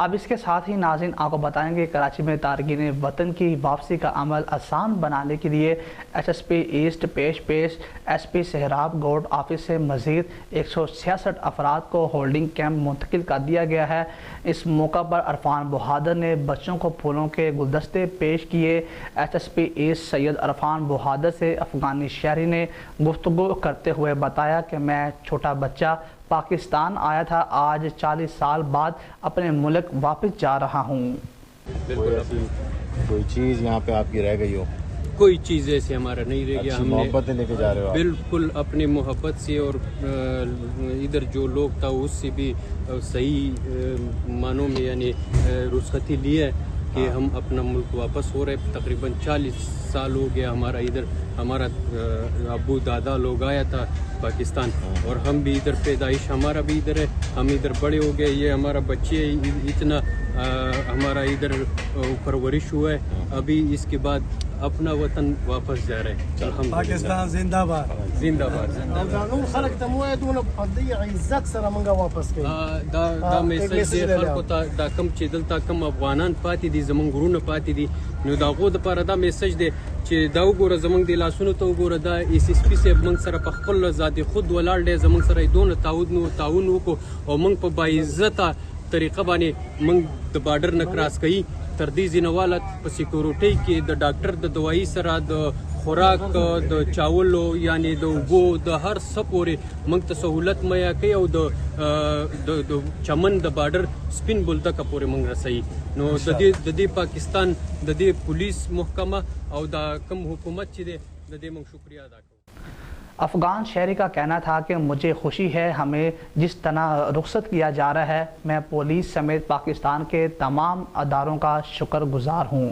اب اس کے ساتھ ہی ناظرین آپ کو بتائیں گے کراچی میں تارکین وطن کی واپسی کا عمل آسان بنانے کے لیے ایس ایس پی ایسٹ پیش ایس پی سہراب گورڈ آفس سے مزید 166 افراد کو ہولڈنگ کیمپ منتقل کر دیا گیا ہے۔ اس موقع پر عرفان بہادر نے بچوں کو پھولوں کے گلدستے پیش کیے۔ ایس ایس پی ایسٹ سید عرفان بہادر سے افغانی شہری نے گفتگو کرتے ہوئے بتایا کہ میں چھوٹا بچہ پاکستان آیا تھا، آج 40 سال بعد اپنے ملک واپس جا رہا ہوں۔ کوئی چیز یہاں پہ آپ کی رہ گئی ہو؟ کوئی چیز ایسے ہمارا نہیں رہ گیا۔ ہم نے محبت لے کے جا رہے ہو؟ بالکل اپنی محبت سے، اور ادھر جو لوگ تھا اس سے بھی صحیح معنوں میں یعنی رخصتی لی ہے کہ ہم اپنا ملک واپس ہو رہے۔ تقریباً 40 سال ہو گیا ہمارا ادھر، ہمارا ابو دادا لوگ آیا تھا پاکستان، اور ہم بھی ادھر پیدائش ہمارا بھی ادھر ہے، ہم ادھر بڑے ہو گئے، یہ ہمارا بچے اتنا ہمارا ادھر پرورش ہوا ہے۔ ابھی اس کے بعد اپنا وطن واپس جا رہے ہیں۔ پاکستان زندہ باد، زندہ باد۔ خلق تمویدون بقضیه عزت سره منګه واپس کړي۔ دا میسج دی خلکو ته، دا کم چې دلته کم افغانان پاتې دي، زمونږ ورونه پاتې دي، نو د هغو دپاره دا میسج دی چې دا وګوره، زمونږ د لاسونو ته وګوره، دا ایس ایس پي صاحب موږ سره په خپل ذات خود ولاړ دی، زمونږ سره یې دونه تعاون وکړو او موږ په باعزته طریقه باندې موږ د بارډر نه کراس کوي تر دې ځینواله په سیکورټۍ کې د ډاکټر د دوايي سره د خوراک د چاولو یعنی د اوبو د هر څه پورې موږ ته سهولت مهیا کوي، او د چمن د بارډر سپین بولدکه پورې موږ رسوي. نو د دې پاکستان د دې پولیس محکمه او د کوم حکومت چې دی د دې موږ شکریہ ادا کوو. افغان شہری کا کہنا تھا کہ مجھے خوشی ہے ہمیں جس طرح رخصت کیا جا رہا ہے، میں پولیس سمیت پاکستان کے تمام اداروں کا شکر گزار ہوں۔